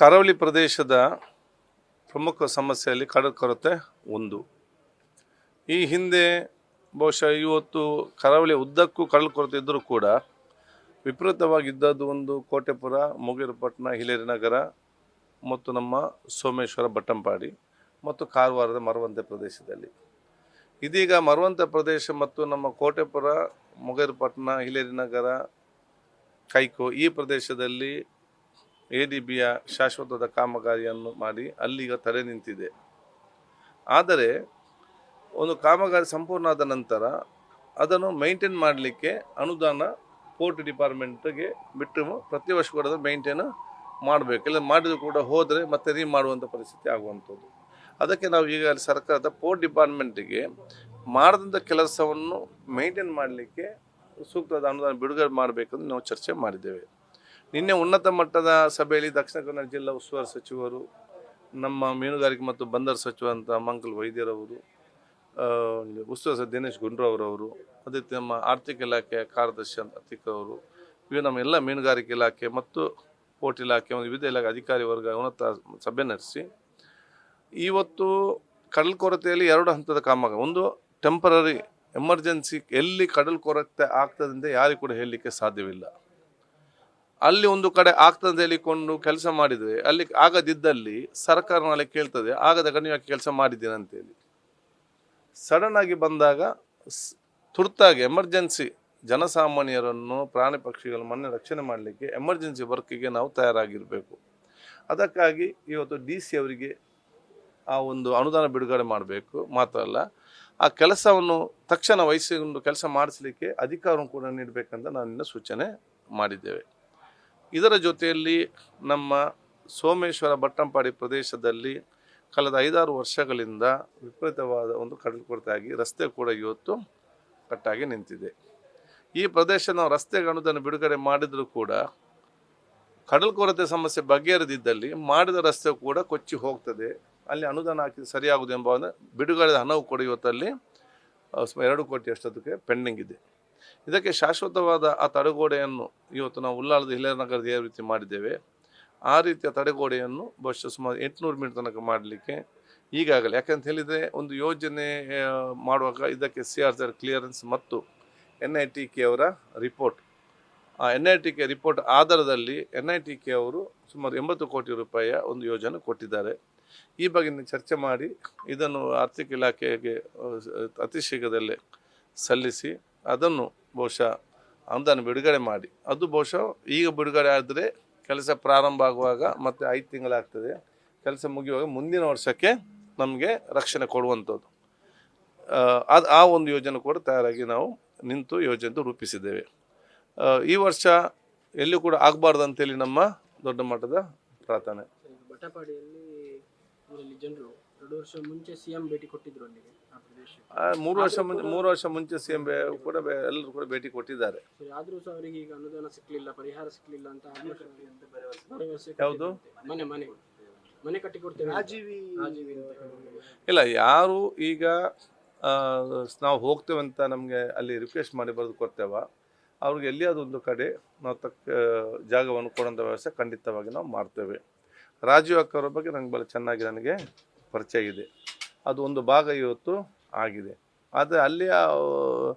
ಕರಾವಳಿ ಪ್ರದೇಶದ ಪ್ರಮುಖ ಸಮಸ್ಯೆಯಲ್ಲಿ ಕಡಲ ಕೊರತೆ ಒಂದು. ಈ ಹಿಂದೆ ಬಹುಶಃ ಇವತ್ತು ಕರಾವಳಿ ಉದ್ದಕ್ಕೂ ಕಡಲ ಕೊರತೆ ಇದ್ದರೂ ಕೂಡ ವಿಪರೀತವಾಗಿದ್ದದ್ದು ಒಂದು ಕೋಟೆಪುರ, ಮುಗೇರಪಟ್ಟಣ, ಹಿಲೇರಿನಗರ ಮತ್ತು ನಮ್ಮ ಸೋಮೇಶ್ವರ, ಬಟ್ಟಂಪಾಡಿ ಮತ್ತು ಕಾರವಾರದ ಮರವಂತೆ ಪ್ರದೇಶದಲ್ಲಿ. ಇದೀಗ ಮರವಂತೆ ಪ್ರದೇಶ ಮತ್ತು ನಮ್ಮ ಕೋಟೆಪುರ, ಮುಗೇರಪಟ್ಟಣ, ಹಿಲೇರಿನಗರ, ಕೈಕೋ ಈ ಪ್ರದೇಶದಲ್ಲಿ ADBಯ ಶಾಶ್ವತದ ಕಾಮಗಾರಿಯನ್ನು ಮಾಡಿ ಅಲ್ಲಿಗ ತಡೆ ನಿಂತಿದೆ. ಆದರೆ ಒಂದು ಕಾಮಗಾರಿ ಸಂಪೂರ್ಣ ಆದ ನಂತರ ಅದನ್ನು ಮೇಂಟೈನ್ ಮಾಡಲಿಕ್ಕೆ ಅನುದಾನ ಪೋರ್ಟ್ ಡಿಪಾರ್ಟ್ಮೆಂಟ್ಗೆ ಬಿಟ್ಟು ಪ್ರತಿ ವರ್ಷ ಕೂಡ ಮೇಂಟೈನ್ ಮಾಡಬೇಕು. ಇಲ್ಲ ಮಾಡಿದ್ರು ಕೂಡ ಹೋದರೆ ಮತ್ತೆ ಮಾಡುವಂಥ ಪರಿಸ್ಥಿತಿ ಆಗುವಂಥದ್ದು. ಅದಕ್ಕೆ ನಾವು ಈಗ ಸರ್ಕಾರದ ಪೋರ್ಟ್ ಡಿಪಾರ್ಟ್ಮೆಂಟಿಗೆ ಮಾಡಿದಂಥ ಕೆಲಸವನ್ನು ಮೇಂಟೈನ್ ಮಾಡಲಿಕ್ಕೆ ಸೂಕ್ತವಾದ ಅನುದಾನ ಬಿಡುಗಡೆ ಮಾಡಬೇಕೆಂದು ನಾವು ಚರ್ಚೆ ಮಾಡಿದ್ದೇವೆ. ನಿನ್ನೆ ಉನ್ನತ ಮಟ್ಟದ ಸಭೆಯಲ್ಲಿ ದಕ್ಷಿಣ ಕನ್ನಡ ಜಿಲ್ಲಾ ಉಸ್ತುವಾರಿ ಸಚಿವರು, ನಮ್ಮ ಮೀನುಗಾರಿಕೆ ಮತ್ತು ಬಂದರು ಸಚಿವಂತ ಮಂಕಲ್ ವೈದ್ಯರವರು, ಉಸ್ತುವಾರಿ ದಿನೇಶ್ ಗುಂಡ್ರವರವರು, ಅದೇ ನಮ್ಮ ಆರ್ಥಿಕ ಇಲಾಖೆಯ ಕಾರ್ಯದರ್ಶಿ ಅತಿಕ್ ಅವರು, ಇವು ನಮ್ಮ ಎಲ್ಲ ಮೀನುಗಾರಿಕೆ ಇಲಾಖೆ ಮತ್ತು ಪೋರ್ಟ್ ಇಲಾಖೆ ಮತ್ತು ವಿವಿಧ ಇಲಾಖೆ ಅಧಿಕಾರಿ ವರ್ಗ ಉನ್ನತ ಸಭೆ ನಡೆಸಿ ಇವತ್ತು ಕಡಲ ಕೊರತೆಯಲ್ಲಿ 2 ಹಂತದ ಕಾಮಗಾರಿ. ಒಂದು ಟೆಂಪರರಿ ಎಮರ್ಜೆನ್ಸಿ, ಎಲ್ಲಿ ಕಡಲ ಕೊರತೆ ಆಗ್ತದಂತೆ ಯಾರಿಗೂ ಕೂಡ ಹೇಳಲಿಕ್ಕೆ ಸಾಧ್ಯವಿಲ್ಲ. ಅಲ್ಲಿ ಒಂದು ಕಡೆ ಆಗ್ತದೆ ಹೇಳಿಕೊಂಡು ಕೆಲಸ ಮಾಡಿದರೆ ಅಲ್ಲಿ ಆಗದಿದ್ದಲ್ಲಿ ಸರ್ಕಾರ ನಾಳೆ ಕೇಳ್ತದೆ, ಆಗದ ನೀವು ಯಾಕೆ ಕೆಲಸ ಮಾಡಿದ್ದೀರ ಅಂತೇಳಿ. ಸಡನ್ ಆಗಿ ಬಂದಾಗ ತುರ್ತಾಗಿ ಎಮರ್ಜೆನ್ಸಿ ಜನಸಾಮಾನ್ಯರನ್ನು, ಪ್ರಾಣಿ ಪಕ್ಷಿಗಳ ಮನೆ ರಕ್ಷಣೆ ಮಾಡಲಿಕ್ಕೆ ಎಮರ್ಜೆನ್ಸಿ ವರ್ಕಿಗೆ ನಾವು ತಯಾರಾಗಿರಬೇಕು. ಅದಕ್ಕಾಗಿ ಇವತ್ತು DC ಅವರಿಗೆ ಆ ಒಂದು ಅನುದಾನ ಬಿಡುಗಡೆ ಮಾಡಬೇಕು. ಮಾತ್ರ ಅಲ್ಲ, ಆ ಕೆಲಸವನ್ನು ತಕ್ಷಣ ವಹಿಸಿಕೊಂಡು ಕೆಲಸ ಮಾಡಿಸಲಿಕ್ಕೆ ಅಧಿಕಾರವನ್ನು ಕೂಡ ನೀಡಬೇಕಂತ ನಾನು ಸೂಚನೆ ಮಾಡಿದ್ದೇವೆ. ಇದರ ಜೊತೆಯಲ್ಲಿ ನಮ್ಮ ಸೋಮೇಶ್ವರ, ಬಟ್ಟಂಪಾಡಿ ಪ್ರದೇಶದಲ್ಲಿ ಕಳೆದ 5-6 ವರ್ಷಗಳಿಂದ ವಿಪರೀತವಾದ ಒಂದು ಕಡಲ ಕೊರತೆ ಆಗಿ ರಸ್ತೆ ಕೂಡ ಇವತ್ತು ಕಟ್ಟಾಗಿ ನಿಂತಿದೆ. ಈ ಪ್ರದೇಶ ನಾವು ರಸ್ತೆಗೆ ಅನುದಾನ ಬಿಡುಗಡೆ ಮಾಡಿದರೂ ಕೂಡ ಕಡಲ ಕೊರತೆ ಸಮಸ್ಯೆ ಬಗೆಹರಿದಿದ್ದಲ್ಲಿ ಮಾಡಿದ ರಸ್ತೆ ಕೂಡ ಕೊಚ್ಚಿ ಹೋಗ್ತದೆ. ಅಲ್ಲಿ ಅನುದಾನ ಹಾಕಿ ಸರಿಯಾಗುವುದು ಎಂಬ ಬಿಡುಗಡೆ ಹಣವು ಕೂಡ ಇವತ್ತಲ್ಲಿ 2 ಕೋಟಿ ಅಷ್ಟೊತ್ತಿಗೆ ಪೆಂಡಿಂಗ್ ಇದೆ. ಇದಕ್ಕೆ ಶಾಶ್ವತವಾದ ಆ ತಡೆಗೋಡೆಯನ್ನು ಇವತ್ತು ನಾವು ಉಳ್ಳಾಲದ ಹಿಲೇನಗರದ ಯಾವ ರೀತಿ ಮಾಡಿದ್ದೇವೆ ಆ ರೀತಿಯ ತಡೆಗೋಡೆಯನ್ನು ಬಹುಶಃ ಸುಮಾರು 800 ಮೀಟರ್ ತನಕ ಮಾಡಲಿಕ್ಕೆ ಈಗಾಗಲೇ, ಯಾಕಂತ ಹೇಳಿದರೆ ಒಂದು ಯೋಜನೆ ಮಾಡುವಾಗ ಇದಕ್ಕೆ CRZ ಕ್ಲಿಯರೆನ್ಸ್ ಮತ್ತು NITK ಅವರ ರಿಪೋರ್ಟ್, ಆ NITK ರಿಪೋರ್ಟ್ ಆಧಾರದಲ್ಲಿ NITK ಅವರು ಸುಮಾರು 80 ಕೋಟಿ ರೂಪಾಯಿಯ ಒಂದು ಯೋಜನೆ ಕೊಟ್ಟಿದ್ದಾರೆ. ಈ ಬಗ್ಗೆ ಚರ್ಚೆ ಮಾಡಿ ಇದನ್ನು ಆರ್ಥಿಕ ಇಲಾಖೆಗೆ ಅತಿ ಶೀಘ್ರದಲ್ಲೇ ಸಲ್ಲಿಸಿ ಅದನ್ನು ಬಹುಶಃ ಅನುದಾನ ಬಿಡುಗಡೆ ಮಾಡಿ, ಅದು ಬಹುಶಃ ಈಗ ಬಿಡುಗಡೆ ಆದರೆ ಕೆಲಸ ಪ್ರಾರಂಭ ಆಗುವಾಗ ಮತ್ತು 5 ತಿಂಗಳಾಗ್ತದೆ, ಕೆಲಸ ಮುಗಿಯುವಾಗ ಮುಂದಿನ ವರ್ಷಕ್ಕೆ ನಮಗೆ ರಕ್ಷಣೆ ಕೊಡುವಂಥದ್ದು. ಆ ಒಂದು ಯೋಜನೆ ಕೂಡ ತಯಾರಾಗಿ ನಾವು ನಿಂತು ಯೋಜನೆ ರೂಪಿಸಿದ್ದೇವೆ. ಈ ವರ್ಷ ಎಲ್ಲಿಯೂ ಕೂಡ ಆಗಬಾರ್ದು ಅಂತೇಳಿ ನಮ್ಮ ದೊಡ್ಡ ಮಟ್ಟದ ಪ್ರಾರ್ಥನೆ. ಬಟ್ಟಪಾಡಿಯಲ್ಲಿ ಜನರು 2 ವರ್ಷ ಮುಂಚೆ CM ಭೇಟಿ ಕೊಟ್ಟಿದ್ರು ಅಲ್ಲಿಗೆ. 3 ವರ್ಷ ಮುಂಚೆ CM ಕೂಡ ಎಲ್ಲರೂ ಕೂಡ ಭೇಟಿ ಕೊಟ್ಟಿದ್ದಾರೆ. ಆದ್ರೂ ಸಹ ಅವರಿಗೆ ಈಗ ಅನುದಾನ ಸಿಕ್ಕಲಿಲ್ಲ, ಪರಿಹಾರ ಸಿಕ್ಕಲಿಲ್ಲ ಅಂತ ಯಾವುದು ಮನೆ ಕಟ್ಟಿ ಕೊಡ್ತೇವೆ ಇಲ್ಲ, ಯಾರು ಈಗ ನಾವು ಹೋಗ್ತೇವೆ ಅಂತ ನಮಗೆ ಅಲ್ಲಿ ರಿಕ್ವೆಸ್ಟ್ ಮಾಡಿ ಬರೆದು ಕೊಡ್ತೇವ, ಅವ್ರಿಗೆ ಎಲ್ಲಿಯಾದ ಒಂದು ಕಡೆ ನಾವು ಜಾಗವನ್ನು ಕೊಡುವಂಥ ವ್ಯವಸ್ಥೆ ಖಂಡಿತವಾಗಿ ನಾವು ಮಾಡ್ತೇವೆ. ರಾಜೀವ್ ಅಕ್ಕವರ ಬಗ್ಗೆ ಭಾಳ ಚೆನ್ನಾಗಿ ನನಗೆ ಪರಿಚಯ ಇದೆ. ಅದು ಒಂದು ಭಾಗ ಇವತ್ತು ಆಗಿದೆ. ಆದರೆ ಅಲ್ಲಿಯ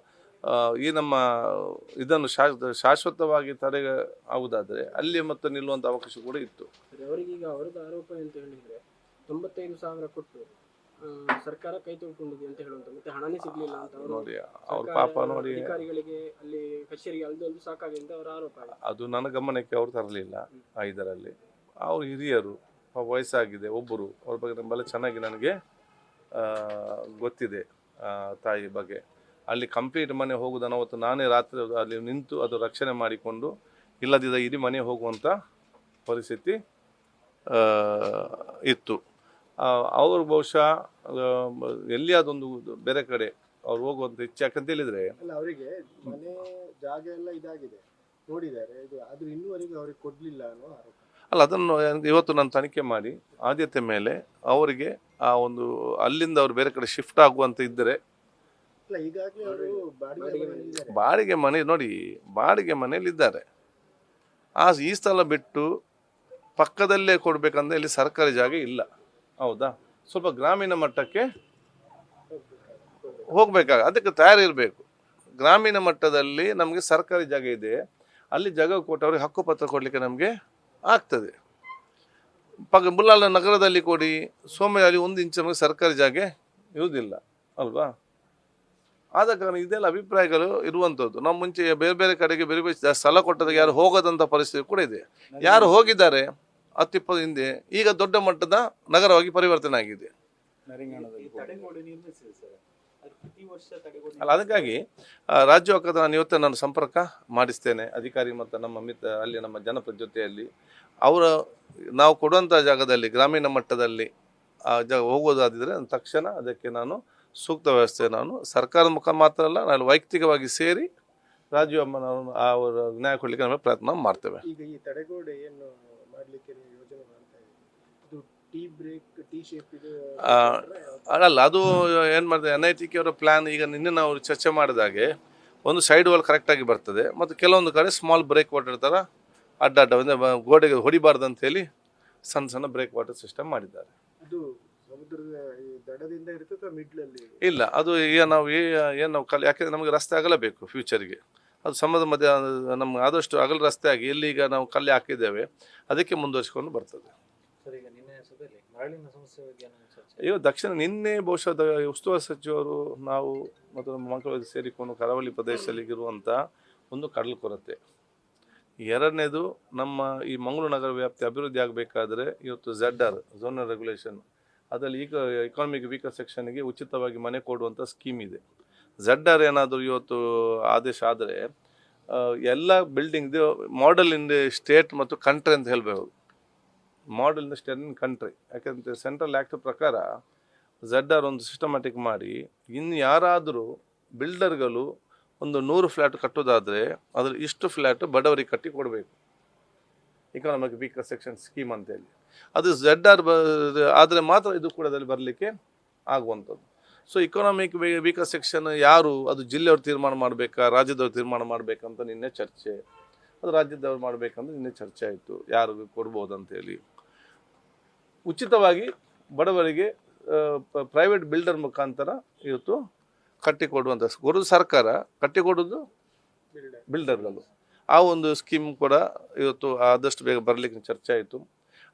ಈ ನಮ್ಮ ಇದನ್ನು ಶಾಶ್ವತವಾಗಿ ತಡೆ ಆಗುವುದಾದರೆ ಅಲ್ಲಿ ಮತ್ತೆ ನಿಲ್ಲುವಂಥ ಅವಕಾಶ ಕೂಡ ಇತ್ತು. ಅವರಿಗೀಗ ಅವರದ್ದು ಆರೋಪ ಅಂತ ಹೇಳಿದರೆ 95,000 ಕೊಟ್ಟು ಸರ್ಕಾರ ಕೈ ತೊಳ್ಕೊಂಡಿದೆ ಅಂತ ಹೇಳುವಂತ, ಮತ್ತೆ ಹಣನೇ ಸಿಗ್ಲಿಲ್ಲ ಅಂತ ನೋಡಿ, ಅವ್ರ ಪಾಪ ನೋಡಿ, ಅಧಿಕಾರಿಗಳಿಗೆ ಅಲ್ಲಿ ಕಚೇರಿಗೆ ಅಲ್ದು ಸಾಕಾಗಿದೆ ಅಂತ ಅವರ ಆರೋಪ. ಅದು ನನ್ನ ಗಮನಕ್ಕೆ ಅವರು ತರಲಿಲ್ಲ. ಇದರಲ್ಲಿ ಅವರು ಹಿರಿಯರು, ವಯಸ್ಸಾಗಿದೆ ಒಬ್ಬರು, ಅವ್ರ ಬಗ್ಗೆ ಭಾಳ ಚೆನ್ನಾಗಿ ನನಗೆ ಗೊತ್ತಿದೆ. ತಾಯಿ ಬಗ್ಗೆ ಅಲ್ಲಿ ಕಂಪ್ಲೀಟ್ ಮನೆ ಹೋಗುವುದನ್ನು ಅವತ್ತು ನಾನೇ ರಾತ್ರಿ ಅಲ್ಲಿ ನಿಂತು ಅದು ರಕ್ಷಣೆ ಮಾಡಿಕೊಂಡು, ಇಲ್ಲದಿದ್ದ ಇಡೀ ಮನೆ ಹೋಗುವಂಥ ಪರಿಸ್ಥಿತಿ ಇತ್ತು. ಅವರು ಬಹುಶಃ ಎಲ್ಲಿಯಾದೊಂದು ಬೇರೆ ಕಡೆ ಅವ್ರು ಹೋಗುವಂಥ ಇಚ್ಛೆ, ಯಾಕಂತ ಹೇಳಿದರೆ ಅವರಿಗೆ ಮನೆ ಜಾಗ ಎಲ್ಲ ಇದಾಗಿದೆ ನೋಡಿದ್ದಾರೆ, ಆದ್ರೆ ಇನ್ನೂವರೆಗೆ ಅವ್ರಿಗೆ ಕೊಡ್ಲಿಲ್ಲ ಅನ್ನೋ ಆರೋಪ. ಅಲ್ಲ, ಅದನ್ನು ಇವತ್ತು ನಾನು ತನಿಖೆ ಮಾಡಿ ಆದ್ಯತೆ ಮೇಲೆ ಅವರಿಗೆ ಆ ಒಂದು ಅಲ್ಲಿಂದ ಅವರು ಬೇರೆ ಕಡೆ ಶಿಫ್ಟ್ ಆಗುವಂತ ಇದ್ದರೆ, ಬಾಡಿಗೆ ಮನೆ ನೋಡಿ, ಬಾಡಿಗೆ ಮನೆಯಲ್ಲಿದ್ದಾರೆ. ಈ ಸ್ಥಳ ಬಿಟ್ಟು ಪಕ್ಕದಲ್ಲೇ ಕೊಡಬೇಕಂದ್ರೆ ಇಲ್ಲಿ ಸರ್ಕಾರಿ ಜಾಗ ಇಲ್ಲ, ಹೌದಾ? ಸ್ವಲ್ಪ ಗ್ರಾಮೀಣ ಮಟ್ಟಕ್ಕೆ ಅದಕ್ಕೆ ತಯಾರಿರಬೇಕು. ಗ್ರಾಮೀಣ ಮಟ್ಟದಲ್ಲಿ ನಮಗೆ ಸರ್ಕಾರಿ ಜಾಗ ಇದೆ, ಅಲ್ಲಿ ಜಾಗ ಕೊಟ್ಟು ಅವ್ರಿಗೆ ಹಕ್ಕುಪತ್ರ ಕೊಡಲಿಕ್ಕೆ ನಮಗೆ ಆಗ್ತದೆ. ಬುಲ್ಲಾಳ ನಗರದಲ್ಲಿ ಕೊಡಿ, ಸೋಮಯ್ಯಲ್ಲಿ 1 ಇಂಚ್ ನಮಗೆ ಸರ್ಕಾರಿ ಜಾಗ ಇರುವುದಿಲ್ಲ ಅಲ್ವಾ? ಆದ ಕಾರಣ ಇದೆಲ್ಲ ಅಭಿಪ್ರಾಯಗಳು ಇರುವಂಥದ್ದು. ನಾವು ಮುಂಚೆ ಬೇರೆ ಬೇರೆ ಕಡೆಗೆ ಬೇರೆ ಬೇರೆ ಸ್ಥಳ ಕೊಟ್ಟದಾಗ ಯಾರು ಹೋಗದಂಥ ಪರಿಸ್ಥಿತಿ ಕೂಡ ಇದೆ. ಯಾರು ಹೋಗಿದ್ದಾರೆ 10-20 ಹಿಂದೆ, ಈಗ ದೊಡ್ಡ ಮಟ್ಟದ ನಗರವಾಗಿ ಪರಿವರ್ತನೆ ಆಗಿದೆ ಅಲ್ಲ. ಅದಕ್ಕಾಗಿ ರಾಜ್ಯ ಒಕ್ಕೂಟ ನಾನು ಸಂಪರ್ಕ ಮಾಡಿಸ್ತೇನೆ ಅಧಿಕಾರಿ ಮತ್ತು ನಮ್ಮ ಅಲ್ಲಿ ನಮ್ಮ ಜನಪ್ರತಿನಿಧಿಯಲ್ಲಿ. ನಾವು ಕೊಡುವಂಥ ಜಾಗದಲ್ಲಿ ಗ್ರಾಮೀಣ ಮಟ್ಟದಲ್ಲಿ ಆ ಜಾಗ ಹೋಗೋದಾದಿದ್ರೆ ತಕ್ಷಣ ಅದಕ್ಕೆ ನಾನು ಸೂಕ್ತ ವ್ಯವಸ್ಥೆ ಸರ್ಕಾರದ ಮುಖ ಮಾತ್ರ ಅಲ್ಲ, ನಾನು ವೈಯಕ್ತಿಕವಾಗಿ ಸೇರಿ ರಾಜೀವ್ ಅಮ್ಮನವರು ಅವರ ನ್ಯಾಯ ಕೊಡಲಿಕ್ಕೆ ನಾವು ಪ್ರಯತ್ನ ಮಾಡ್ತೇವೆ. ಈಗ ಈ ತಡೆಗೋಡೆ ಏನು ಮಾಡಲಿಕ್ಕೆ ಯೋಜನೆ ಮಾಡ್ತಾ ಇದ್ದೀವಿ, ಇದು ಟಿ ಶೇಪ್ ಇದು ಅಲ್ಲ, ಅದು ಏನು ಮಾಡಿದೆ NITK ಅವರ ಪ್ಲ್ಯಾನ್. ಈಗ ನಿನ್ನೆ ನಾವು ಚರ್ಚೆ ಮಾಡಿದಾಗೆ ಒಂದು ಸೈಡ್ ವಾಲ್ ಕರೆಕ್ಟಾಗಿ ಬರ್ತದೆ, ಮತ್ತು ಕೆಲವೊಂದು ಕಡೆ ಸ್ಮಾಲ್ ಬ್ರೇಕ್ ವಾಟರ್ ಥರ ಅಡ್ಡ ಗೋಡೆಗೆ ಹೊಡಿಬಾರ್ದು ಅಂತೇಳಿ ಸಣ್ಣ ಬ್ರೇಕ್ ವಾಟರ್ ಸಿಸ್ಟಮ್ ಮಾಡಿದ್ದಾರೆ. ಅದು ಸಮುದ್ರದ ದಡದಿಂದ ಇರ್ತದೆ ಮಿಡ್ಲಲ್ಲಿ ಇಲ್ಲ, ಅದು ಈಗ ನಾವು ಏನು ನಾವು ಯಾಕೆಂದರೆ ನಮಗೆ ರಸ್ತೆ ಆಗಲೇಬೇಕು ಫ್ಯೂಚರ್ಗೆ. ಅದು ಸಮುದ್ರ ಮಧ್ಯೆ ನಮ್ಗೆ ಆದಷ್ಟು ಅಗಲ ರಸ್ತೆ ಆಗಿ ಎಲ್ಲಿ ಈಗ ನಾವು ಕಲ್ಲು ಹಾಕಿದ್ದೇವೆ ಅದಕ್ಕೆ ಮುಂದುವರಿಸಿಕೊಂಡು ಬರ್ತದೆ. ನಿನ್ನೆ ಬಹುಶಃ ಉಸ್ತುವಾರಿ ಸಚಿವರು ನಾವು ಮತ್ತು ನಮ್ಮ ಮಕ್ಕಳು ಸೇರಿಕೊಂಡು ಕರಾವಳಿ ಪ್ರದೇಶದಲ್ಲಿ ಇರುವಂಥ ಒಂದು ಕಡಲು ಕೊರತೆ, ಎರಡನೇದು ನಮ್ಮ ಈ ಮಂಗಳೂರು ನಗರ ವ್ಯಾಪ್ತಿ ಅಭಿವೃದ್ಧಿ ಆಗಬೇಕಾದ್ರೆ ಇವತ್ತು ZR ಝೋನಲ್ ರೆಗ್ಯುಲೇಷನ್, ಅದರಲ್ಲಿ ಈಗ ಎಕಾನಮಿಕ್ ವೀಕರ್ ಸೆಕ್ಷನ್ಗೆ ಉಚಿತವಾಗಿ ಮನೆ ಕೊಡುವಂಥ ಸ್ಕೀಮ್ ಇದೆ. ZR ಏನಾದರೂ ಇವತ್ತು ಆದೇಶ ಆದರೆ ಎಲ್ಲ ಬಿಲ್ಡಿಂಗ್ದು ಮಾಡೆಲ್ ಇನ್ ಸ್ಟೇಟ್ ಮತ್ತು ಕಂಟ್ರಿ ಅಂತ ಹೇಳಬಹುದು. Model in state in country, ಯಾಕೆಂದರೆ ಸೆಂಟ್ರಲ್ ಆ್ಯಕ್ಟ್ ಪ್ರಕಾರ ZR ಒಂದು ಸಿಸ್ಟಮ್ಯಾಟಿಕ್ ಮಾಡಿ, ಇನ್ನು ಯಾರಾದರೂ ಬಿಲ್ಡರ್ಗಳು ಒಂದು 100 ಫ್ಲ್ಯಾಟ್ ಕಟ್ಟೋದಾದರೆ ಅದ್ರಲ್ಲಿ ಇಷ್ಟು ಫ್ಲ್ಯಾಟ್ ಬಡವರಿಗೆ ಕಟ್ಟಿ ಕೊಡಬೇಕು, ಎಕಾನಮಿಕ್ ವೀಕರ್ ಸೆಕ್ಷನ್ ಸ್ಕೀಮ್ ಅಂತೇಳಿ. ಅದು ZR ಆದರೆ ಮಾತ್ರ ಇದು ಕೂಡ ಅದರಲ್ಲಿ ಬರಲಿಕ್ಕೆ ಆಗುವಂಥದ್ದು. ಸೊ ಎಕಾನಮಿಕ್ ವೀಕರ್ ಸೆಕ್ಷನ್ ಯಾರು, ಅದು ಜಿಲ್ಲೆಯವ್ರು ತೀರ್ಮಾನ ಮಾಡಬೇಕಾ, ರಾಜ್ಯದವ್ರು ತೀರ್ಮಾನ ಮಾಡಬೇಕಂತ ನಿನ್ನೆ ಚರ್ಚೆ. ಅದು ರಾಜ್ಯದವ್ರು ಮಾಡಬೇಕಂತ ನಿನ್ನೆ ಚರ್ಚೆ ಆಯಿತು, ಯಾರು ಕೊಡ್ಬೋದು ಅಂತೇಳಿ. ಉಚಿತವಾಗಿ ಬಡವರಿಗೆ ಪ್ರೈವೇಟ್ ಬಿಲ್ಡರ್ ಮುಖಾಂತರ ಇವತ್ತು ಕಟ್ಟಿಕೊಡುವಂಥ ಕೊಡೋದು ಸರ್ಕಾರ, ಕಟ್ಟಿಕೊಡೋದು ಬಿಲ್ಡರ್ಗಳು. ಆ ಒಂದು ಸ್ಕೀಮ್ ಕೂಡ ಇವತ್ತು ಆದಷ್ಟು ಬೇಗ ಬರಲಿಕ್ಕೆ ಚರ್ಚೆ ಆಯಿತು.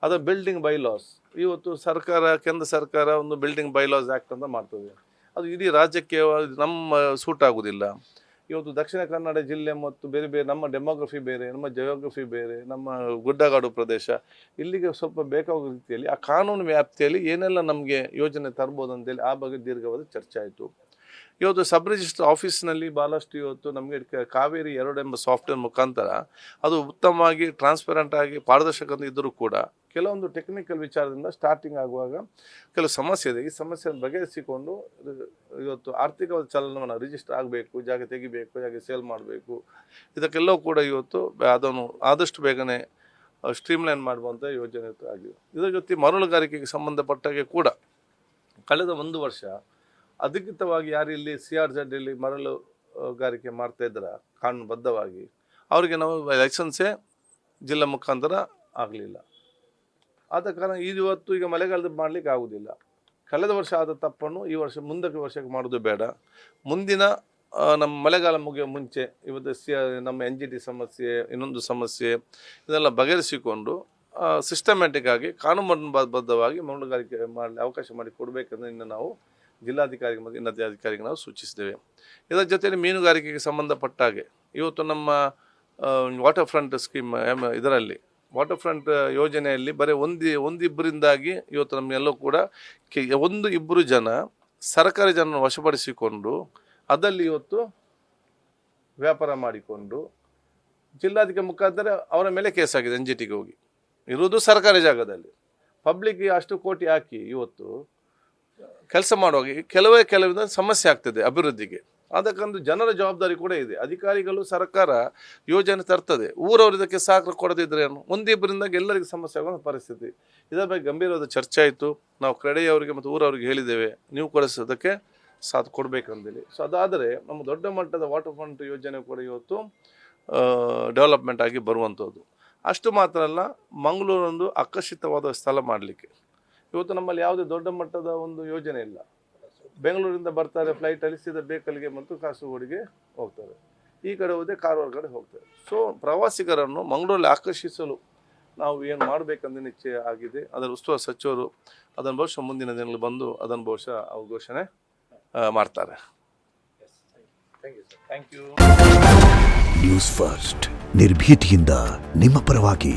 ಅದು ಬಿಲ್ಡಿಂಗ್ ಬೈಲಾಸ್, ಇವತ್ತು ಕೇಂದ್ರ ಸರ್ಕಾರ ಒಂದು ಬಿಲ್ಡಿಂಗ್ ಬೈಲಾಸ್ ಆ್ಯಕ್ಟ್ ಅಂತ ಮಾಡ್ತದೆ. ಅದು ಇಡೀ ರಾಜ್ಯಕ್ಕೆ ನಮ್ಮ ಸೂಟ್ ಆಗೋದಿಲ್ಲ. ಇವತ್ತು ದಕ್ಷಿಣ ಕನ್ನಡ ಜಿಲ್ಲೆ ಮತ್ತು ಬೇರೆ ಬೇರೆ ನಮ್ಮ ಡೆಮೋಗ್ರಫಿ ಬೇರೆ, ನಮ್ಮ ಜಿಯೋಗ್ರಫಿ ಬೇರೆ, ನಮ್ಮ ಗುಡ್ಡಗಾಡು ಪ್ರದೇಶ, ಇಲ್ಲಿಗೆ ಸ್ವಲ್ಪ ಬೇಕಾಗುವ ರೀತಿಯಲ್ಲಿ ಆ ಕಾನೂನು ವ್ಯಾಪ್ತಿಯಲ್ಲಿ ಏನೆಲ್ಲ ನಮಗೆ ಯೋಜನೆ ತರ್ಬೋದು ಅಂತೇಳಿ ಆ ಬಗ್ಗೆ ದೀರ್ಘವಾದ ಚರ್ಚೆ ಆಯಿತು. ಇವತ್ತು ಸಬ್ ರಿಜಿಸ್ಟರ್ ಆಫೀಸ್ನಲ್ಲಿ ಭಾಳಷ್ಟು ಇವತ್ತು ನಮಗೆ ಕಾವೇರಿ 2 ಎಂಬ ಸಾಫ್ಟ್ವೇರ್ ಮುಖಾಂತರ ಅದು ಉತ್ತಮವಾಗಿ ಟ್ರಾನ್ಸ್ಪರೆಂಟ್ ಆಗಿ ಪಾರದರ್ಶಕತೆ ಇದ್ದರೂ ಕೂಡ ಕೆಲವೊಂದು ಟೆಕ್ನಿಕಲ್ ವಿಚಾರದಿಂದ ಸ್ಟಾರ್ಟಿಂಗ್ ಆಗುವಾಗ ಕೆಲವು ಸಮಸ್ಯೆ ಇದೆ. ಈ ಸಮಸ್ಯೆಯನ್ನು ಬಗೆಹರಿಸಿಕೊಂಡು ಇವತ್ತು ಆರ್ಥಿಕವಾದ ಚಲನವನ್ನು ರಿಜಿಸ್ಟರ್ ಆಗಬೇಕು, ಜಾಗ ತೆಗಿಬೇಕು, ಜಾಗ ಸೇಲ್ ಮಾಡಬೇಕು, ಇದಕ್ಕೆಲ್ಲವೂ ಕೂಡ ಇವತ್ತು ಅದನ್ನು ಆದಷ್ಟು ಬೇಗನೆ ಸ್ಟ್ರೀಮ್ಲೈನ್ ಮಾಡುವಂಥ ಯೋಜನೆ ಆಗಿದೆ. ಇದರ ಜೊತೆ ಮರಳುಗಾರಿಕೆಗೆ ಸಂಬಂಧಪಟ್ಟಾಗೆ ಕೂಡ ಕಳೆದ 1 ವರ್ಷ ಅಧಿಕೃತವಾಗಿ ಯಾರು ಇಲ್ಲಿ CRZ ಇಲ್ಲಿ ಮರಳುಗಾರಿಕೆ ಮಾಡ್ತಾ ಇದ್ದಾರೆ ಕಾನೂನುಬದ್ಧವಾಗಿ, ಅವರಿಗೆ ನಾವು ಲೈಸೆನ್ಸೇ ಜಿಲ್ಲಾ ಮುಖಾಂತರ ಆಗಲಿಲ್ಲ. ಆದ ಕಾರಣ ಇವತ್ತು ಈಗ ಮಳೆಗಾಲದಲ್ಲಿ ಮಾಡಲಿಕ್ಕೆ ಆಗೋದಿಲ್ಲ. ಕಳೆದ ವರ್ಷ ಆದ ತಪ್ಪನ್ನು ಈ ವರ್ಷ ಮುಂದಕ್ಕೆ ವರ್ಷಕ್ಕೆ ಮಾಡೋದು ಬೇಡ. ಮುಂದಿನ ನಮ್ಮ ಮಳೆಗಾಲ ಮುಗಿಯೋ ಮುಂಚೆ ಇವತ್ತು ನಮ್ಮ NGT ಸಮಸ್ಯೆ, ಇನ್ನೊಂದು ಸಮಸ್ಯೆ, ಇದೆಲ್ಲ ಬಗೆಹರಿಸಿಕೊಂಡು ಸಿಸ್ಟಮ್ಯಾಟಿಕ್ ಆಗಿ ಕಾನೂನುಬದ್ಧವಾಗಿ ಮರಳುಗಾರಿಕೆ ಮಾಡಲಿ ಅವಕಾಶ ಮಾಡಿ ಕೊಡಬೇಕಂದ್ರೆ ಇನ್ನು ನಾವು ಜಿಲ್ಲಾಧಿಕಾರಿಗೆ ಮತ್ತು ಇನ್ನೊಂದು ಅಧಿಕಾರಿಗೆ ನಾವು ಸೂಚಿಸಿದ್ದೇವೆ. ಇದರ ಜೊತೆಯಲ್ಲಿ ಮೀನುಗಾರಿಕೆಗೆ ಸಂಬಂಧಪಟ್ಟ ಹಾಗೆ ಇವತ್ತು ನಮ್ಮ ವಾಟರ್ ಫ್ರಂಟ್ ಸ್ಕೀಮ್ ಇದರಲ್ಲಿ ವಾಟರ್ ಫ್ರಂಟ್ ಯೋಜನೆಯಲ್ಲಿ ಬರೀ ಒಂದಿಬ್ಬರಿಂದಾಗಿ ಇವತ್ತು ನಮಗೆಲ್ಲೂ ಕೂಡ 1-2 ಜನ ಸರ್ಕಾರಿ ಜನರನ್ನು ವಶಪಡಿಸಿಕೊಂಡು ಅದಲ್ಲಿ ಇವತ್ತು ವ್ಯಾಪಾರ ಮಾಡಿಕೊಂಡು ಜಿಲ್ಲಾಧಿಕಾರಿ ಮುಖಾಂತರ ಅವರ ಮೇಲೆ ಕೇಸ್ ಆಗಿದೆ. NGTಗೆ ಹೋಗಿ ಇರುವುದು ಸರ್ಕಾರಿ ಜಾಗದಲ್ಲಿ ಪಬ್ಲಿಕ್ಗೆ ಅಷ್ಟು ಕೋಟಿ ಹಾಕಿ ಇವತ್ತು ಕೆಲಸ ಮಾಡುವಾಗ ಕೆಲವಿಂದ ಸಮಸ್ಯೆ ಆಗ್ತದೆ ಅಭಿವೃದ್ಧಿಗೆ. ಅದಕ್ಕೊಂದು ಜನರ ಜವಾಬ್ದಾರಿ ಕೂಡ ಇದೆ. ಅಧಿಕಾರಿಗಳು ಸರ್ಕಾರ ಯೋಜನೆ ತರ್ತದೆ, ಊರವರು ಇದಕ್ಕೆ ಸಹಕಾರ ಕೊಡದಿದ್ರೆ ಒಂದಿಬ್ಬರಿಂದಾಗಿ ಎಲ್ಲರಿಗೂ ಸಮಸ್ಯೆ ಆಗುವ ಪರಿಸ್ಥಿತಿ. ಇದರ ಬಗ್ಗೆ ಗಂಭೀರವಾದ ಚರ್ಚೆ ಆಯಿತು. ನಾವು ಕ್ರೆಡೆಯವರಿಗೆ ಮತ್ತು ಊರವರಿಗೆ ಹೇಳಿದ್ದೇವೆ, ನೀವು ಕೂಡ ಅದಕ್ಕೆ ಸಾಥ್ ಕೊಡಬೇಕಂತೇಳಿ. ಸೊ ಅದಾದರೆ ನಮ್ಮ ದೊಡ್ಡ ಮಟ್ಟದ ವಾಟರ್ ಫ್ರಂಟ್ ಯೋಜನೆ ಕೂಡ ಇವತ್ತು ಡೆವಲಪ್ಮೆಂಟ್ ಆಗಿ ಬರುವಂಥದ್ದು. ಅಷ್ಟು ಮಾತ್ರ ಅಲ್ಲ, ಮಂಗಳೂರೊಂದು ಆಕರ್ಷಿತವಾದ ಸ್ಥಳ ಮಾಡಲಿಕ್ಕೆ ಇವತ್ತು ನಮ್ಮಲ್ಲಿ ಯಾವುದೇ ದೊಡ್ಡ ಮಟ್ಟದ ಒಂದು ಯೋಜನೆ ಇಲ್ಲ. ಬೆಂಗಳೂರಿಂದ ಬರ್ತಾರೆ ಫ್ಲೈಟಲ್ಲಿ ಸೀದಾ ಬೇಕಲ್ಗೆ ಮತ್ತು ಕಾಸರಗೋಡಿಗೆ ಹೋಗ್ತಾರೆ, ಈ ಕಡೆ ಹೋದರೆ ಕಾರವಾರ ಕಡೆ ಹೋಗ್ತಾರೆ. ಸೊ ಪ್ರವಾಸಿಗರನ್ನು ಮಂಗಳೂರಲ್ಲಿ ಆಕರ್ಷಿಸಲು ನಾವು ಏನು ಮಾಡಬೇಕಂತ ನಿಶ್ಚಯ ಆಗಿದೆ. ಅದರ ಉಸ್ತುವಾರಿ ಸಚಿವರು ಅದನ್ನು ಬಹುಶಃ ಮುಂದಿನ ದಿನಗಳಲ್ಲಿ ಬಂದು ಅದನ್ನು ಬಹುಶಃ ಅವ್ರು ಘೋಷಣೆ ಮಾಡ್ತಾರೆ. Thank you. ನ್ಯೂಸ್ ಫಸ್ಟ್ ನಿರ್ಭೀತಿಯಿಂದ ನಿಮ್ಮ ಪರವಾಗಿ.